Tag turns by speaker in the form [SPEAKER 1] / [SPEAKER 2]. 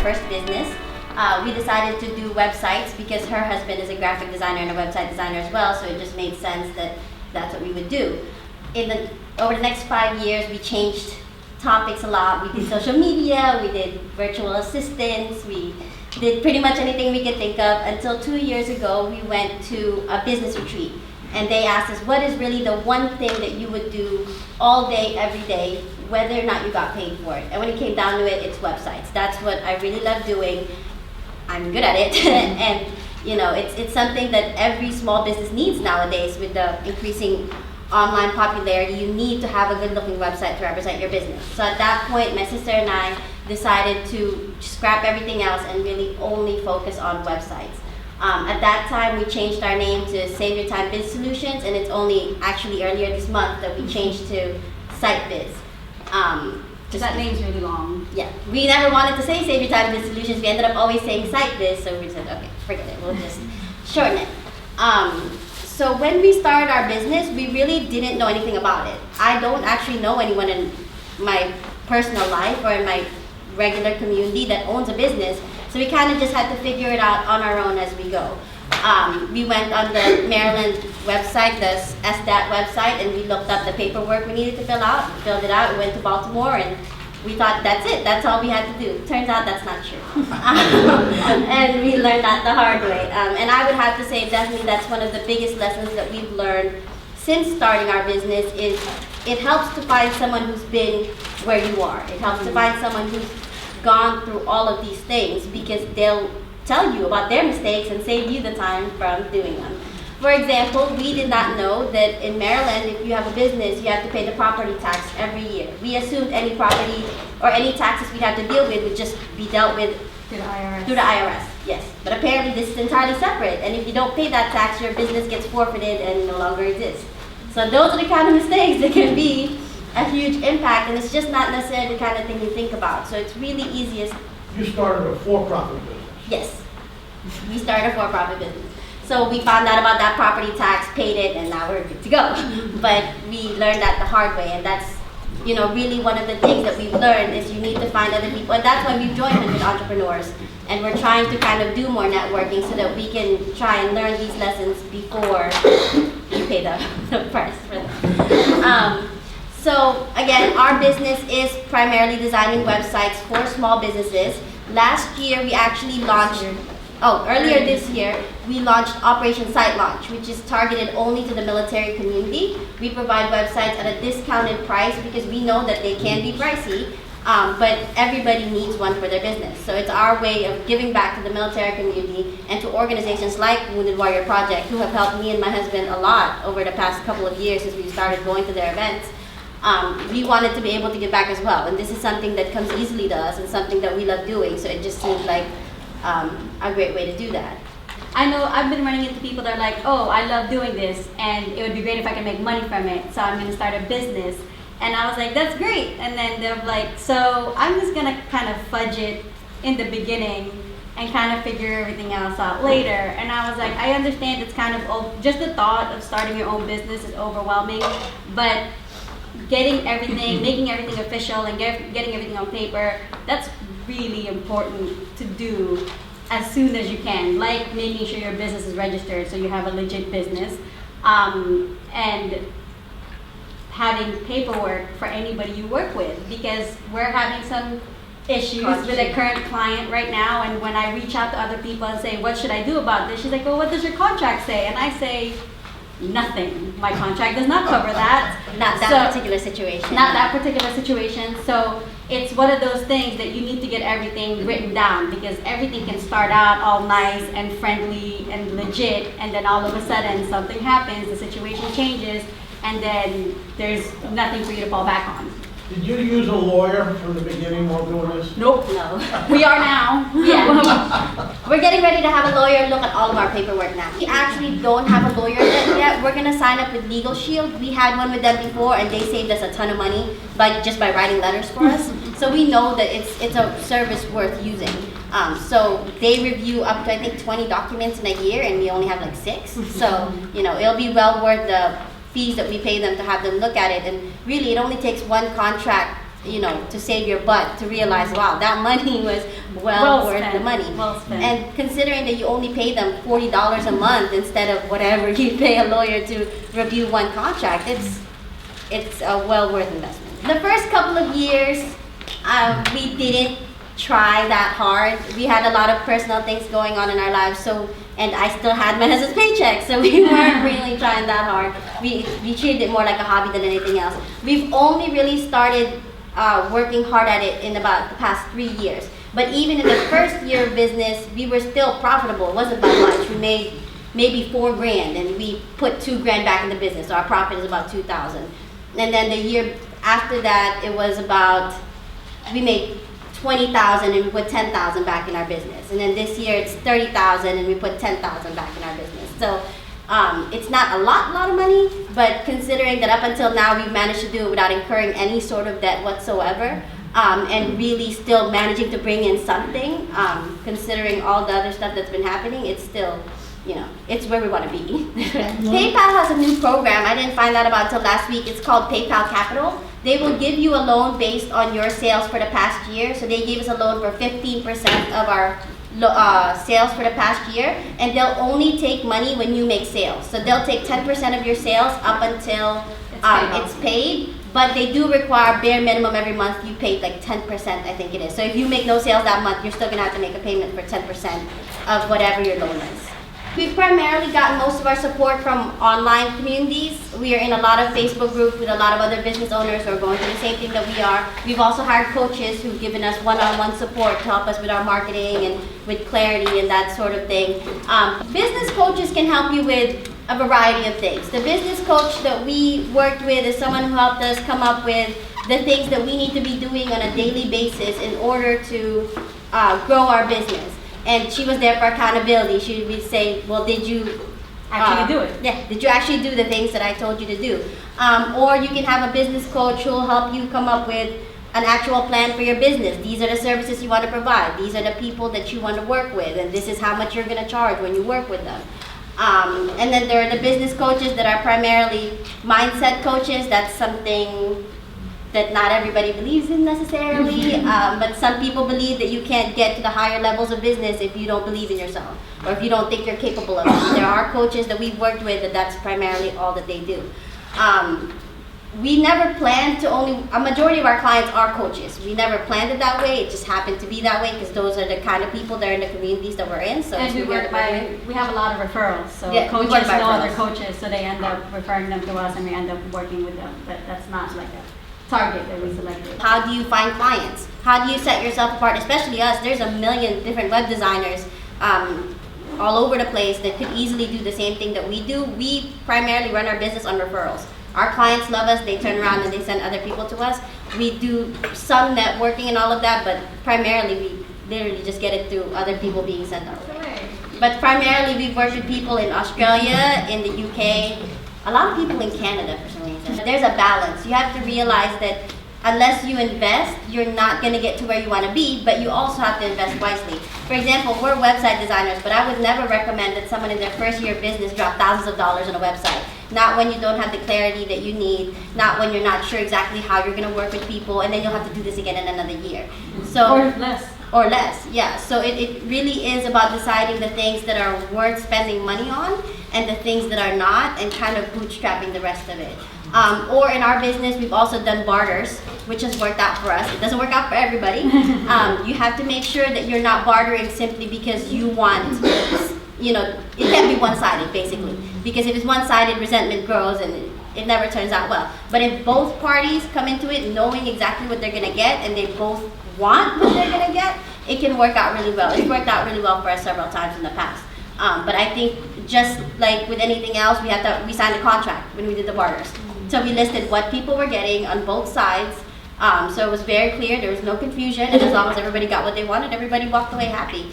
[SPEAKER 1] first business. We decided to do websites because her husband is a graphic designer and a website designer as well, so it just made sense that that's what we would do. Over the next 5 years, we changed topics a lot. We did social media, we did virtual assistants, we did pretty much anything we could think of until 2 years ago we went to a business retreat. And they asked us, what is really the one thing that you would do all day, every day, whether or not you got paid for it? And when it came down to it, it's websites. That's what I really love doing. I'm good at it. And you know, it's something that every small business needs nowadays with the increasing online popularity. You need to have a good looking website to represent your business. So at that point, my sister and I decided to scrap everything else and really only focus on websites. At that time, we changed our name to Save Your Time Biz Solutions, and it's only actually earlier this month that we changed to SytBiz.
[SPEAKER 2] That name's really long.
[SPEAKER 1] Yeah, we never wanted to say Save Your Time Biz Solutions. We ended up always saying SytBiz, so we said, okay, forget it, we'll just shorten it. So when we started our business, we really didn't know anything about it. I don't actually know anyone in my personal life or in my regular community that owns a business. So we kind of just had to figure it out on our own as we go. We went on the Maryland website, the SDAT website, and we looked up the paperwork we needed to fill out. We filled it out, we went to Baltimore, and we thought that's it, that's all we had to do. Turns out that's not true. And we learned that the hard way. And I would have to say definitely that's one of the biggest lessons that we've learned since starting our business is it helps to find someone who's been where you are. It helps to find someone who's gone through all of these things because they'll tell you about their mistakes and save you the time from doing them. For example, we did not know that in Maryland, if you have a business, you have to pay the property tax every year. We assumed any property or any taxes we'd have to deal with would just be dealt with
[SPEAKER 2] Through the IRS.
[SPEAKER 1] Through the IRS, yes. But apparently this is entirely separate, and if you don't pay that tax, your business gets forfeited and no longer exists. So those are the kind of mistakes that can be a huge impact, and it's just not necessarily the kind of thing you think about. So it's really easiest.
[SPEAKER 3] You started a for-profit business.
[SPEAKER 1] Yes, we started a for-profit business. So we found out about that property tax, paid it, and now we're good to go. But we learned that the hard way, and that's, you know, really one of the things that we've learned is you need to find other people, and that's why we've joined 100 Entrepreneurs, and we're trying to kind of do more networking so that we can try and learn these lessons before you pay the price for them. So again, our business is primarily designing websites for small businesses. Last year, we actually launched, earlier this year, we launched Operation Site Launch, which is targeted only to the military community. We provide websites at a discounted price because we know that they can be pricey, but everybody needs one for their business. So it's our way of giving back to the military community and to organizations like Wounded Warrior Project, who have helped me and my husband a lot over the past couple of years since we started going to their events. We wanted to be able to give back as well, and this is something that comes easily to us and something that we love doing, so it just seems like a great way to do that.
[SPEAKER 2] I know I've been running into people that are like, oh, I love doing this, and it would be great if I can make money from it, so I'm going to start a business. And I was like, that's great. And then they're like, so I'm just going to kind of fudge it in the beginning and kind of figure everything else out later. And I was like, I understand it's kind of, just the thought of starting your own business is overwhelming, but getting everything, making everything official and getting everything on paper, that's really important to do as soon as you can, like making sure your business is registered so you have a legit business, and having paperwork for anybody you work with, because we're having some issues with a current client right now, and when I reach out to other people and say, what should I do about this? She's like, well, what does your contract say? And I say, nothing. My contract does not cover that.
[SPEAKER 1] Not that particular situation.
[SPEAKER 2] Not that particular situation. So it's one of those things that you need to get everything written down, because everything can start out all nice and friendly and legit, and then all of a sudden something happens, the situation changes, and then there's nothing for you to fall back on.
[SPEAKER 3] Did you use a lawyer from the beginning while doing this?
[SPEAKER 2] Nope.
[SPEAKER 1] No.
[SPEAKER 2] We are now.
[SPEAKER 1] Yeah. We're getting ready to have a lawyer look at all of our paperwork now. We actually don't have a lawyer yet. We're going to sign up with Legal Shield. We had one with them before, and they saved us a ton of money just by writing letters for us. So we know that it's a service worth using. So they review up to, I think, 20 documents in a year, and we only have like 6. So, you know, it'll be well worth the fees that we pay them to have them look at it. And really, it only takes one contract to save your butt, to realize, wow, that money was well worth
[SPEAKER 2] spent.
[SPEAKER 1] the money.
[SPEAKER 2] Well spent.
[SPEAKER 1] And considering that you only pay them $40 a month instead of whatever you pay a lawyer to review one contract, it's a well worth investment. The first couple of years, we didn't try that hard. We had a lot of personal things going on in our lives, and I still had my husband's paycheck, so we weren't really trying that hard. We treated it more like a hobby than anything else. We've only really started working hard at it in about the past 3 years. But even in the first year of business, we were still profitable. It wasn't by much. We made maybe $4,000, and we put $2,000 back in the business. So our profit is about $2,000. And then the year after that, it was about, we made $20,000 and we put $10,000 back in our business. And then this year it's $30,000 and we put $10,000 back in our business. So it's not a lot of money, but considering that up until now we've managed to do it without incurring any sort of debt whatsoever, and really still managing to bring in something, considering all the other stuff that's been happening, it's still, it's where we want to be. PayPal has a new program. I didn't find that about until last week. It's called PayPal Capital. They will give you a loan based on your sales for the past year. So they gave us a loan for 15% of our sales for the past year, and they'll only take money when you make sales. So they'll take 10% of your sales up until it's paid, but they do require bare minimum every month you pay like 10%, I think it is. So if you make no sales that month, you're still gonna have to make a payment for 10% of whatever your loan is. We've primarily gotten most of our support from online communities. We are in a lot of Facebook groups with a lot of other business owners who are going through the same thing that we are. We've also hired coaches who've given us one-on-one support to help us with our marketing and with clarity and that sort of thing. Business coaches can help you with a variety of things. The business coach that we worked with is someone who helped us come up with the things that we need to be doing on a daily basis in order to grow our business. And she was there for accountability. She would say, well, did you
[SPEAKER 2] Actually do it.
[SPEAKER 1] Yeah, did you actually do the things that I told you to do? Or you can have a business coach who will help you come up with an actual plan for your business. These are the services you want to provide. These are the people that you want to work with. And this is how much you're going to charge when you work with them. And then there are the business coaches that are primarily mindset coaches. That's something that not everybody believes in necessarily, but some people believe that you can't get to the higher levels of business if you don't believe in yourself, or if you don't think you're capable of it. There are coaches that we've worked with that's primarily all that they do. We never planned to a majority of our clients are coaches. We never planned it that way. It just happened to be that way because those are the kind of people that are in the communities that we're in. So
[SPEAKER 2] and we have a lot of referrals. So
[SPEAKER 1] yeah,
[SPEAKER 2] coaches know other coaches, so they end up referring them to us and we end up working with them. But that's not like a target that we selected.
[SPEAKER 1] How do you find clients? How do you set yourself apart? Especially us, there's a million different web designers all over the place that could easily do the same thing that we do. We primarily run our business on referrals. Our clients love us, they turn around and they send other people to us. We do some networking and all of that, but primarily we literally just get it through other people being sent our way. But primarily we've worked with people in Australia, in the UK, a lot of people in Canada for some reason. There's a balance. You have to realize that unless you invest, you're not going to get to where you want to be, but you also have to invest wisely. For example, we're website designers, but I would never recommend that someone in their first year of business drop thousands of dollars on a website. Not when you don't have the clarity that you need, not when you're not sure exactly how you're going to work with people, and then you'll have to do this again in another year. So, or less, yeah. So it really is about deciding the things that are worth spending money on and the things that are not, and kind of bootstrapping the rest of it. Or in our business, we've also done barters, which has worked out for us. It doesn't work out for everybody. You have to make sure that you're not bartering simply because you want, it can't be one-sided, basically. Because if it's one-sided, resentment grows and it never turns out well. But if both parties come into it knowing exactly what they're going to get and they both want what they're going to get, it can work out really well. It's worked out really well for us several times in the past. But I think just like with anything else, we signed a contract when we did the barters. So we listed what people were getting on both sides. So it was very clear, there was no confusion, and as long as everybody got what they wanted, everybody walked away happy.